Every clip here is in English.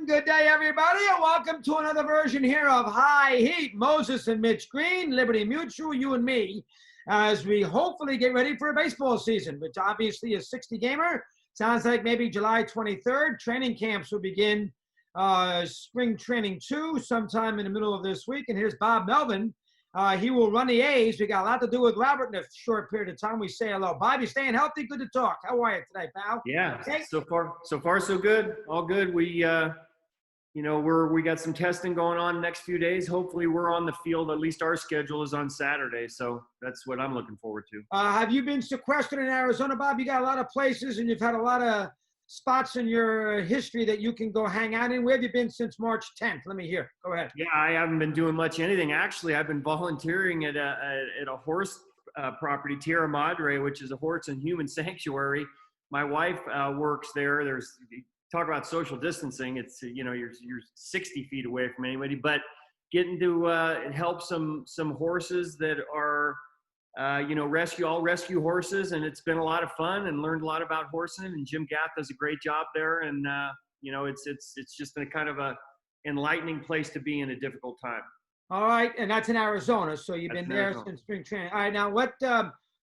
Good day, everybody, and welcome to another version here of High Heat. Moses and Mitch Green, Liberty Mutual, you and me, as we hopefully get ready for a baseball season, which obviously is 60-gamer. Sounds like maybe July 23rd. Training camps will begin spring training 2 sometime in the middle of this week. And here's Bob Melvin. He will run the A's. We got a lot to do with Robert in a short period of time. We say hello. Bob, you staying healthy? Good to talk. How are you today, pal? Yeah, okay? so far so good. All good. We we got some testing going on the next few days. Hopefully we're on the field. At least our schedule is on Saturday, so that's what I'm looking forward to. Have you been sequestered in Arizona, Bob? You got a lot of places, and you've had a lot of spots in your history that you can go hang out in. Where have you been since March 10th? Let me hear. Go ahead. Yeah, I haven't been doing much anything. Actually, I've been volunteering at a horse property, Tierra Madre, which is a horse and human sanctuary. My wife works there. There's talk about social distancing. It's you're 60 feet away from anybody, but getting to help some horses that are rescue horses, and it's been a lot of fun and learned a lot about horsing. And Jim Gath does a great job there, and it's just been kind of a enlightening place to be in a difficult time. All right, and that's in Arizona, so you've been there since spring training. All right, now what?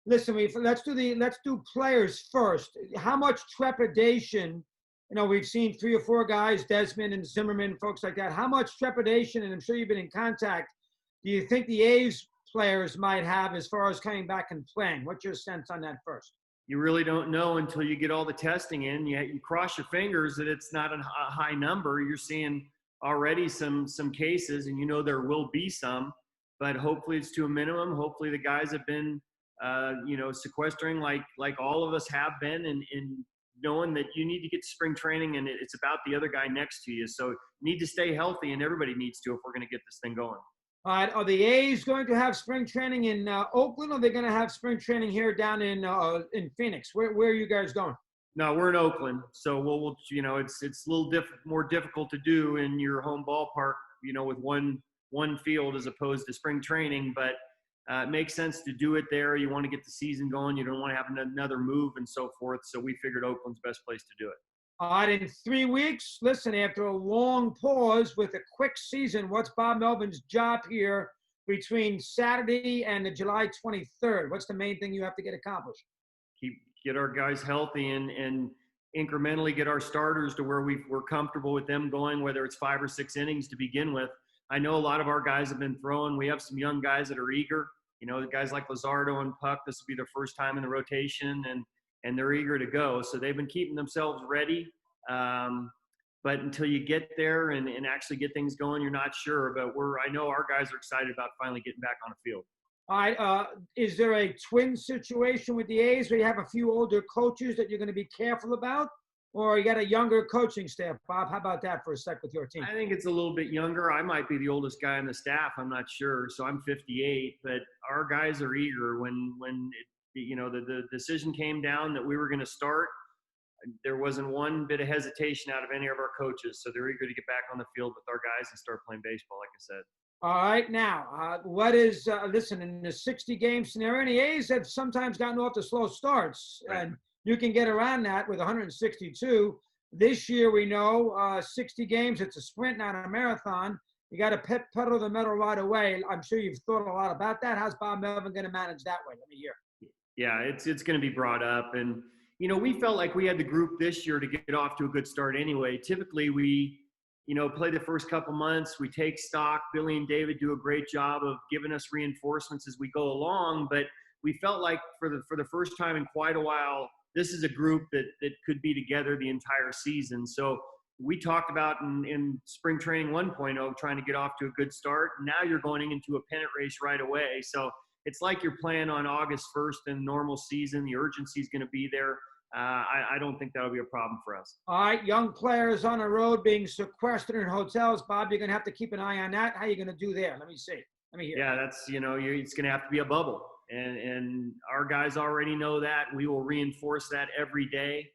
Listen, let's do players first. How much trepidation? We've seen 3 or 4 guys, Desmond and Zimmerman, folks like that. How much trepidation, and I'm sure you've been in contact, do you think the A's players might have as far as coming back and playing? What's your sense on that first? You really don't know until you get all the testing in. You cross your fingers that it's not a high number. You're seeing already some cases, and there will be some, but hopefully it's to a minimum. Hopefully the guys have been, sequestering like all of us have been, and knowing that you need to get to spring training and it's about the other guy next to you. So you need to stay healthy, and everybody needs to if we're going to get this thing going. All right. Are the A's going to have spring training in Oakland, or are they going to have spring training here down in Phoenix? Where are you guys going? No, we're in Oakland. So we'll it's a little more difficult to do in your home ballpark, with one field as opposed to spring training, but it makes sense to do it there. You want to get the season going. You don't want to have another move and so forth. So we figured Oakland's the best place to do it. All right, in 3 weeks, listen, after a long pause with a quick season, what's Bob Melvin's job here between Saturday and the July 23rd? What's the main thing you have to get accomplished? Get our guys healthy and incrementally get our starters to where we're comfortable with them going, whether it's 5 or 6 innings to begin with. I know a lot of our guys have been throwing. We have some young guys that are eager. The guys like Luzardo and Puck, this will be their first time in the rotation, and they're eager to go. So they've been keeping themselves ready. But until you get there and actually get things going, you're not sure. But I know our guys are excited about finally getting back on the field. All right. Is there a twin situation with the A's where you have a few older coaches that you're going to be careful about? Or you got a younger coaching staff, Bob? How about that for a sec with your team? I think it's a little bit younger. I might be the oldest guy on the staff. I'm not sure. So I'm 58, but our guys are eager. When the decision came down that we were going to start, there wasn't one bit of hesitation out of any of our coaches. So they're eager to get back on the field with our guys and start playing baseball, like I said. All right. Now, what is listen, in the 60-game scenario, the A's have sometimes gotten off to slow starts. Right. And you can get around that with 162. This year, we know 60 games, it's a sprint, not a marathon. You got to pedal the metal right away. I'm sure you've thought a lot about that. How's Bob Melvin going to manage that way? Let me hear. Yeah, it's going to be brought up. And, we felt like we had the group this year to get off to a good start anyway. Typically, we, play the first couple months. We take stock. Billy and David do a great job of giving us reinforcements as we go along. But we felt like for the first time in quite a while, this is a group that could be together the entire season. So we talked about in spring training 1.0, trying to get off to a good start. Now you're going into a pennant race right away. So it's like you're playing on August 1st in normal season. The urgency is going to be there. I don't think that'll be a problem for us. All right, young players on the road being sequestered in hotels. Bob, you're going to have to keep an eye on that. How are you going to do there? Let me see. Let me hear. Yeah, that's, it's going to have to be a bubble. And our guys already know that. We will reinforce that every day,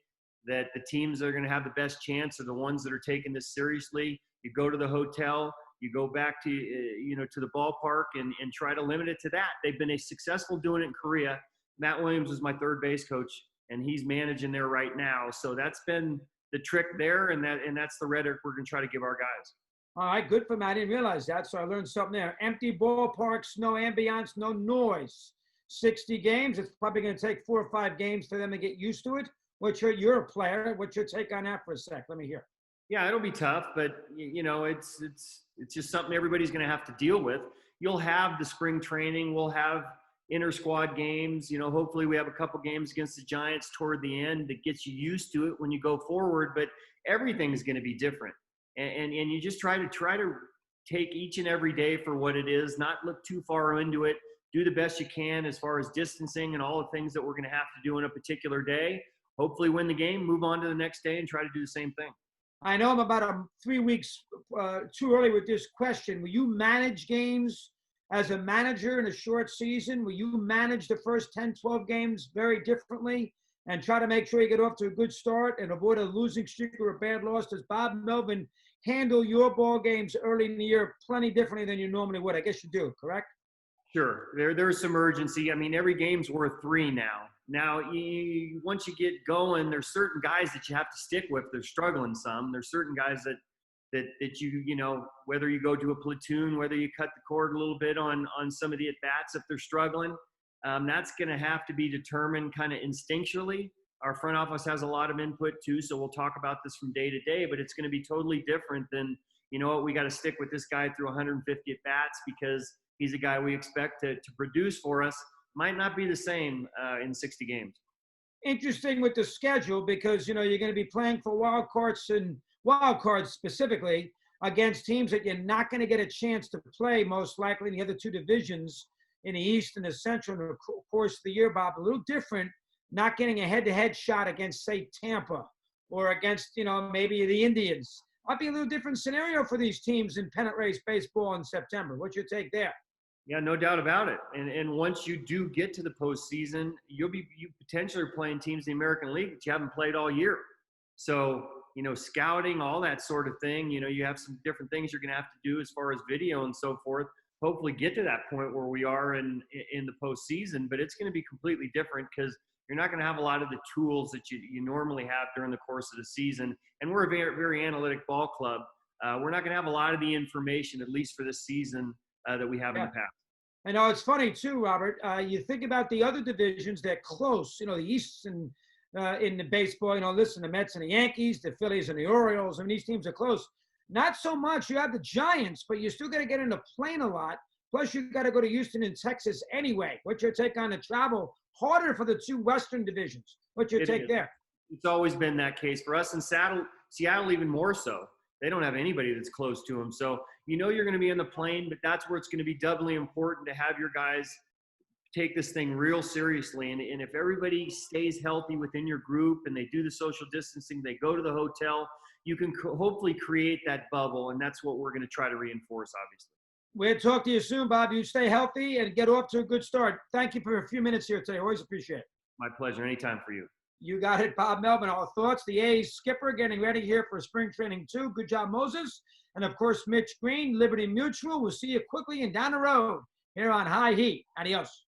that the teams that are going to have the best chance are the ones that are taking this seriously. You go to the hotel, you go back to, to the ballpark and try to limit it to that. They've been successful doing it in Korea. Matt Williams was my third base coach, and he's managing there right now. So that's been the trick there, and that's the rhetoric we're going to try to give our guys. All right, good for me. I didn't realize that, so I learned something there. Empty ballparks, no ambiance, no noise. 60 games. It's probably going to take 4 or 5 games for them to get used to it. You're a player. What's your take on that for a sec? Let me hear. Yeah, it'll be tough, but it's just something everybody's going to have to deal with. You'll have the spring training. We'll have inter-squad games. Hopefully we have a couple games against the Giants toward the end that gets you used to it when you go forward. But everything's going to be different, and you just try to take each and every day for what it is. Not look too far into it. Do the best you can as far as distancing and all the things that we're going to have to do in a particular day. Hopefully win the game, move on to the next day, and try to do the same thing. I know I'm about 3 weeks too early with this question. Will you manage games as a manager in a short season? Will you manage the first 10, 12 games very differently and try to make sure you get off to a good start and avoid a losing streak or a bad loss? Does Bob Melvin handle your ball games early in the year plenty differently than you normally would? I guess you do, correct? Sure. There's some urgency. I mean, every game's worth 3 now. Now, once you get going, there's certain guys that you have to stick with. They're struggling some. There's certain guys that whether you go to a platoon, whether you cut the cord a little bit on some of the at-bats if they're struggling, that's going to have to be determined kind of instinctually. Our front office has a lot of input too, so we'll talk about this from day to day, but it's going to be totally different than, we got to stick with this guy through 150 at-bats because he's a guy we expect to produce for us. Might not be the same in 60 games. Interesting with the schedule because, you're going to be playing for wild cards specifically against teams that you're not going to get a chance to play most likely in the other 2 divisions in the East and the Central. And of course, the year, Bob, a little different, not getting a head-to-head shot against, say, Tampa or against, maybe the Indians. Might be a little different scenario for these teams in pennant race baseball in September. What's your take there? Yeah, no doubt about it. And once you do get to the postseason, you potentially are playing teams in the American League that you haven't played all year. So, scouting, all that sort of thing, you have some different things you're going to have to do as far as video and so forth. Hopefully get to that point where we are in the postseason, but it's going to be completely different because you're not going to have a lot of the tools that you normally have during the course of the season. And we're a very, very analytic ball club. We're not going to have a lot of the information, at least for this season, that we have in the past. I know it's funny too, Robert. You think about the other divisions; they're close. The East and in the baseball. Listen, the Mets and the Yankees, the Phillies and the Orioles. I mean, these teams are close. Not so much. You have the Giants, but you still got to get in the plane a lot. Plus, you got to go to Houston and Texas anyway. What's your take on the travel? Harder for the 2 Western divisions. What's your take there? It's always been that case for us in Seattle, even more so. They don't have anybody that's close to them. So, you're going to be in the plane, but that's where it's going to be doubly important to have your guys take this thing real seriously. And if everybody stays healthy within your group and they do the social distancing, they go to the hotel, you can hopefully create that bubble. And that's what we're going to try to reinforce, obviously. We'll talk to you soon, Bob. You stay healthy and get off to a good start. Thank you for a few minutes here today. Always appreciate it. My pleasure. Anytime for you. You got it, Bob Melvin. Our thoughts, the A's skipper getting ready here for spring training too. Good job, Moses. And, of course, Mitch Green, Liberty Mutual. We'll see you quickly and down the road here on High Heat. Adios.